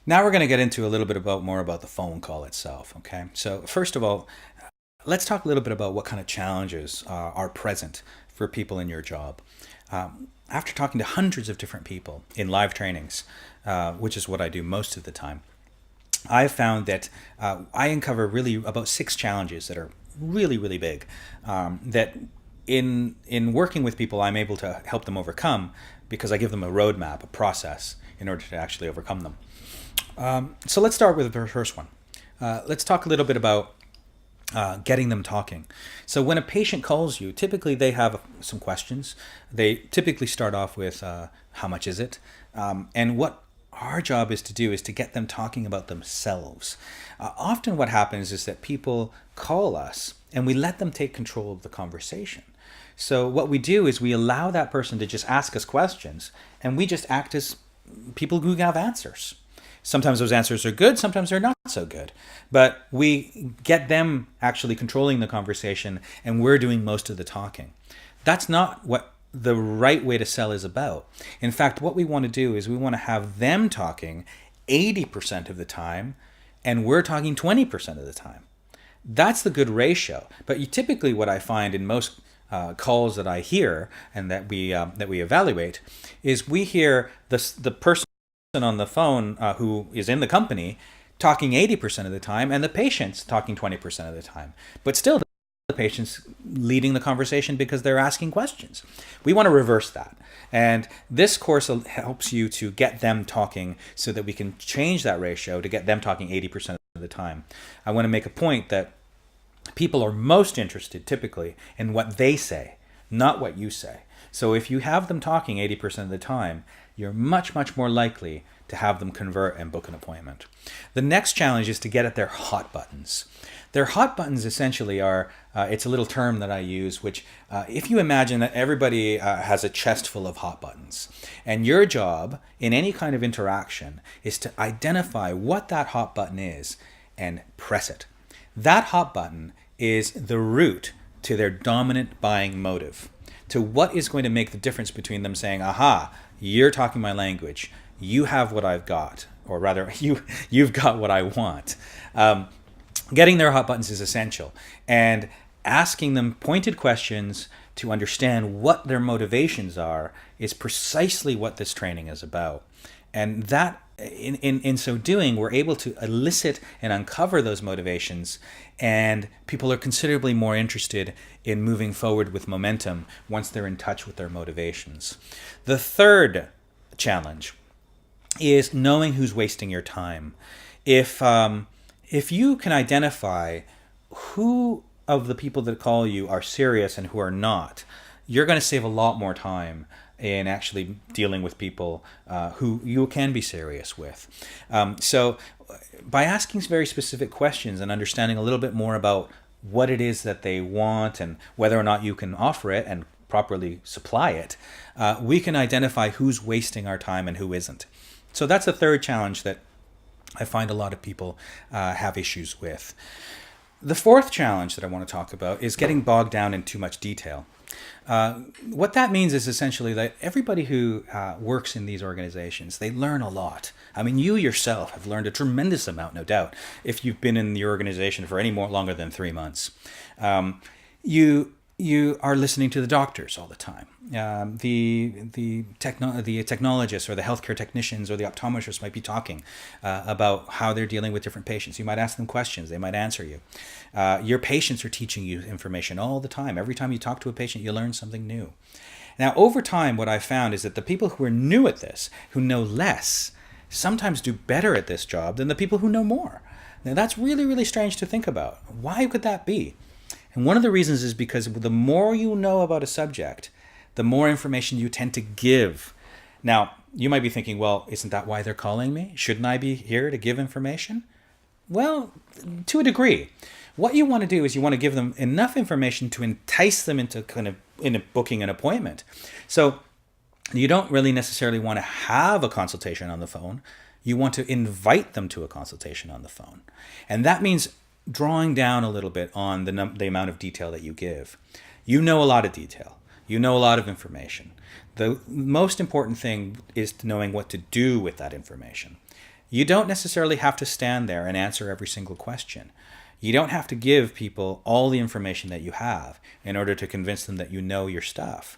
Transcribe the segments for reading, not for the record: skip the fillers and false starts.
Now we're going to get into a little bit more about the phone call itself. Okay. So first of all, let's talk a little bit about what kind of challenges are present for people in your job. After talking to hundreds of different people in live trainings, which is what I do most of the time, I've found that I uncover really about six challenges that are really, really big. That in working with people, I'm able to help them overcome because I give them a roadmap, a process in order to actually overcome them. So let's start with the first one. Let's talk a little bit about getting them talking. So when a patient calls you, typically they have some questions. They typically start off with how much is it? And what our job is to do is to get them talking about themselves. Often what happens is that people call us and we let them take control of the conversation. So what we do is we allow that person to just ask us questions and we just act as people who have answers. Sometimes those answers are good, sometimes they're not so good. But we get them actually controlling the conversation and we're doing most of the talking. That's not what the right way to sell is about. In fact, what we want to do is we want to have them talking 80% of the time and we're talking 20% of the time. That's the good ratio. But typically what I find in most calls that I hear and that we evaluate is we hear the person on the phone who is in the company talking 80% of the time and the patient's talking 20% of the time. But still, the patient's leading the conversation because they're asking questions. We want to reverse that. And this course helps you to get them talking so that we can change that ratio to get them talking 80% of the time. I want to make a point that people are most interested typically in what they say, not what you say. So if you have them talking 80% of the time, you're much, much more likely to have them convert and book an appointment. The next challenge is to get at their hot buttons. Their hot buttons essentially are, it's a little term that I use, which if you imagine that everybody has a chest full of hot buttons, and your job in any kind of interaction is to identify what that hot button is and press it. That hot button is the route to their dominant buying motive, to what is going to make the difference between them saying, aha, you're talking my language, you have what I've got, or rather, you've got what I want. Getting their hot buttons is essential, and asking them pointed questions to understand what their motivations are is precisely what this training is about. And that in so doing, we're able to elicit and uncover those motivations, and people are considerably more interested in moving forward with momentum once they're in touch with their motivations. The third challenge is knowing who's wasting your time. If you can identify who of the people that call you are serious and who are not, you're going to save a lot more time in actually dealing with people who you can be serious with. So by asking very specific questions and understanding a little bit more about what it is that they want and whether or not you can offer it and properly supply it, we can identify who's wasting our time and who isn't. So that's a third challenge that I find a lot of people have issues with. The fourth challenge that I want to talk about is getting bogged down in too much detail. What that means is essentially that everybody who works in these organizations, they learn a lot. I mean, you yourself have learned a tremendous amount, no doubt, if you've been in the organization for any more longer than 3 months. You are listening to the doctors all the time. The technologists or the healthcare technicians or the optometrists might be talking about how they're dealing with different patients. You might ask them questions. They might answer you. Your patients are teaching you information all the time. Every time you talk to a patient, you learn something new. Now, over time, what I've found is that the people who are new at this, who know less, sometimes do better at this job than the people who know more. Now, that's really, really strange to think about. Why could that be? And one of the reasons is because the more you know about a subject, the more information you tend to give. Now, you might be thinking, well, isn't that why they're calling me? Shouldn't I be here to give information? Well, to a degree. What you want to do is you want to give them enough information to entice them into booking an appointment. So you don't really necessarily want to have a consultation on the phone. You want to invite them to a consultation on the phone. And that means drawing down a little bit on the amount of detail that you give. You know a lot of detail. You know a lot of information. The most important thing is knowing what to do with that information. You don't necessarily have to stand there and answer every single question. You don't have to give people all the information that you have in order to convince them that you know your stuff.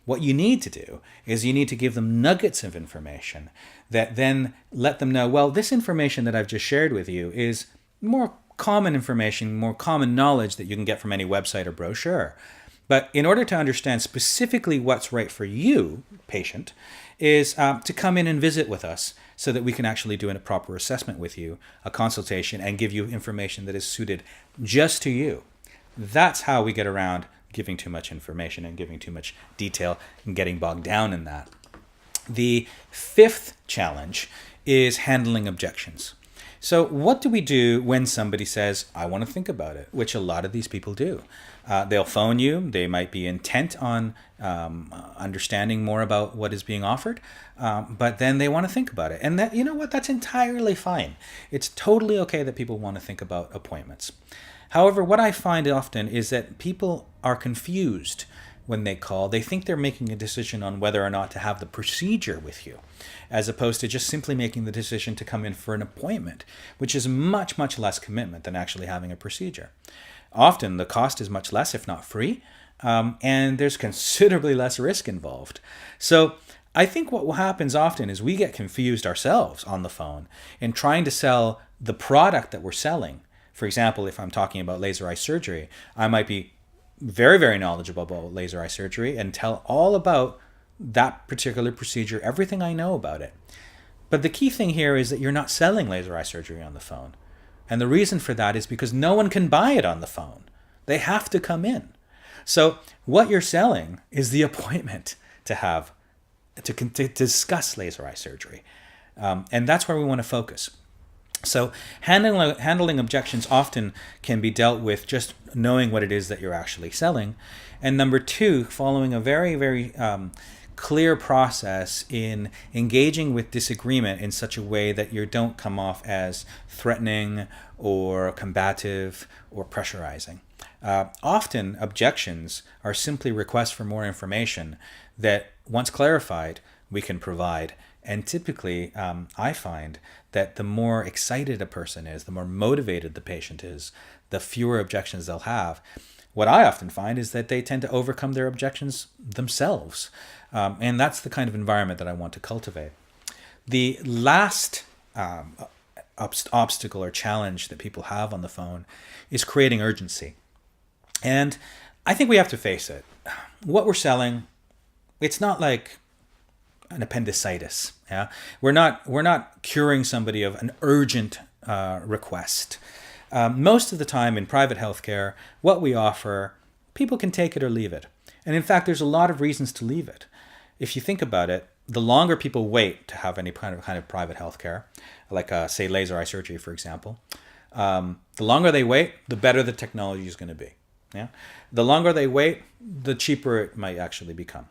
What you need to do is you need to give them nuggets of information that then let them know, well, this information that I've just shared with you is more common information, more common knowledge that you can get from any website or brochure. But in order to understand specifically what's right for you, patient, is to come in and visit with us so that we can actually do a proper assessment with you, a consultation, and give you information that is suited just to you. That's how we get around giving too much information and giving too much detail and getting bogged down in that. The fifth challenge is handling objections. So what do we do when somebody says, I want to think about it, which a lot of these people do. They'll phone you. They might be intent on understanding more about what is being offered, but then they want to think about it. And that, you know what, that's entirely fine. It's totally okay that people want to think about appointments. However, what I find often is that people are confused when they call. They think they're making a decision on whether or not to have the procedure with you, as opposed to just simply making the decision to come in for an appointment, which is much, much less commitment than actually having a procedure. Often the cost is much less, if not free, and there's considerably less risk involved. So I think what happens often is we get confused ourselves on the phone in trying to sell the product that we're selling. For example, if I'm talking about laser eye surgery, I might be very, very knowledgeable about laser eye surgery and tell all about that particular procedure, everything I know about it. But the key thing here is that you're not selling laser eye surgery on the phone. And the reason for that is because no one can buy it on the phone. They have to come in. So what you're selling is the appointment to discuss laser eye surgery. And that's where we want to focus. So handling objections often can be dealt with just knowing what it is that you're actually selling. And number two, following a very, very clear process in engaging with disagreement in such a way that you don't come off as threatening or combative or pressurizing. Often objections are simply requests for more information that, once clarified, we can provide. And typically, I find that the more excited a person is, the more motivated the patient is, the fewer objections they'll have. What I often find is that they tend to overcome their objections themselves. And that's the kind of environment that I want to cultivate. The last obstacle or challenge that people have on the phone is creating urgency. And I think we have to face it. What we're selling, it's not like an appendicitis. Yeah, we're not curing somebody of an urgent request. Most of the time in private healthcare, what we offer, people can take it or leave it. And in fact, there's a lot of reasons to leave it. If you think about it, the longer people wait to have any kind of private healthcare, like say laser eye surgery, for example, the longer they wait, the better the technology is going to be. Yeah, the longer they wait, the cheaper it might actually become.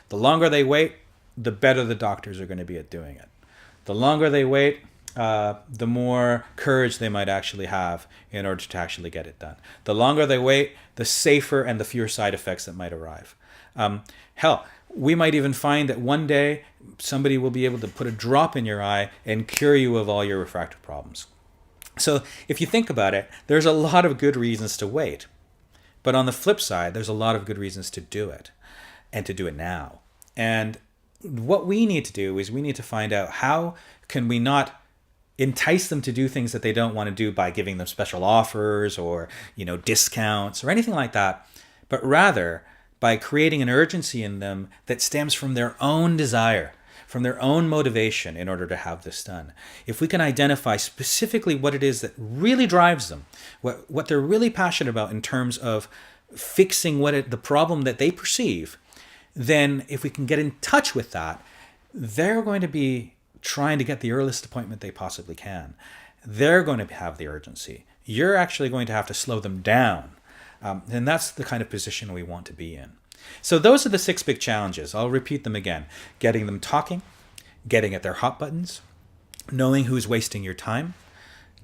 The longer they wait, the better the doctors are going to be at doing it. The longer they wait, the more courage they might actually have in order to actually get it done. The longer they wait, the safer and the fewer side effects that might arrive. Hell, we might even find that one day somebody will be able to put a drop in your eye and cure you of all your refractive problems. So if you think about it, there's a lot of good reasons to wait. But on the flip side, there's a lot of good reasons to do it, and to do it now. And what we need to do is we need to find out how can we not entice them to do things that they don't want to do by giving them special offers or, discounts or anything like that, but rather by creating an urgency in them that stems from their own desire, from their own motivation in order to have this done. If we can identify specifically what it is that really drives them, what they're really passionate about in terms of fixing the problem that they perceive, then if we can get in touch with that, they're going to be trying to get the earliest appointment they possibly can. They're going to have the urgency. You're actually going to have to slow them down. And that's the kind of position we want to be in. So those are the 6 big challenges. I'll repeat them again. Getting them talking, getting at their hot buttons, knowing who's wasting your time,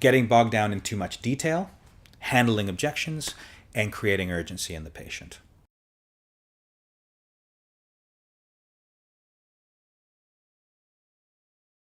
getting bogged down in too much detail, handling objections, and creating urgency in the patient.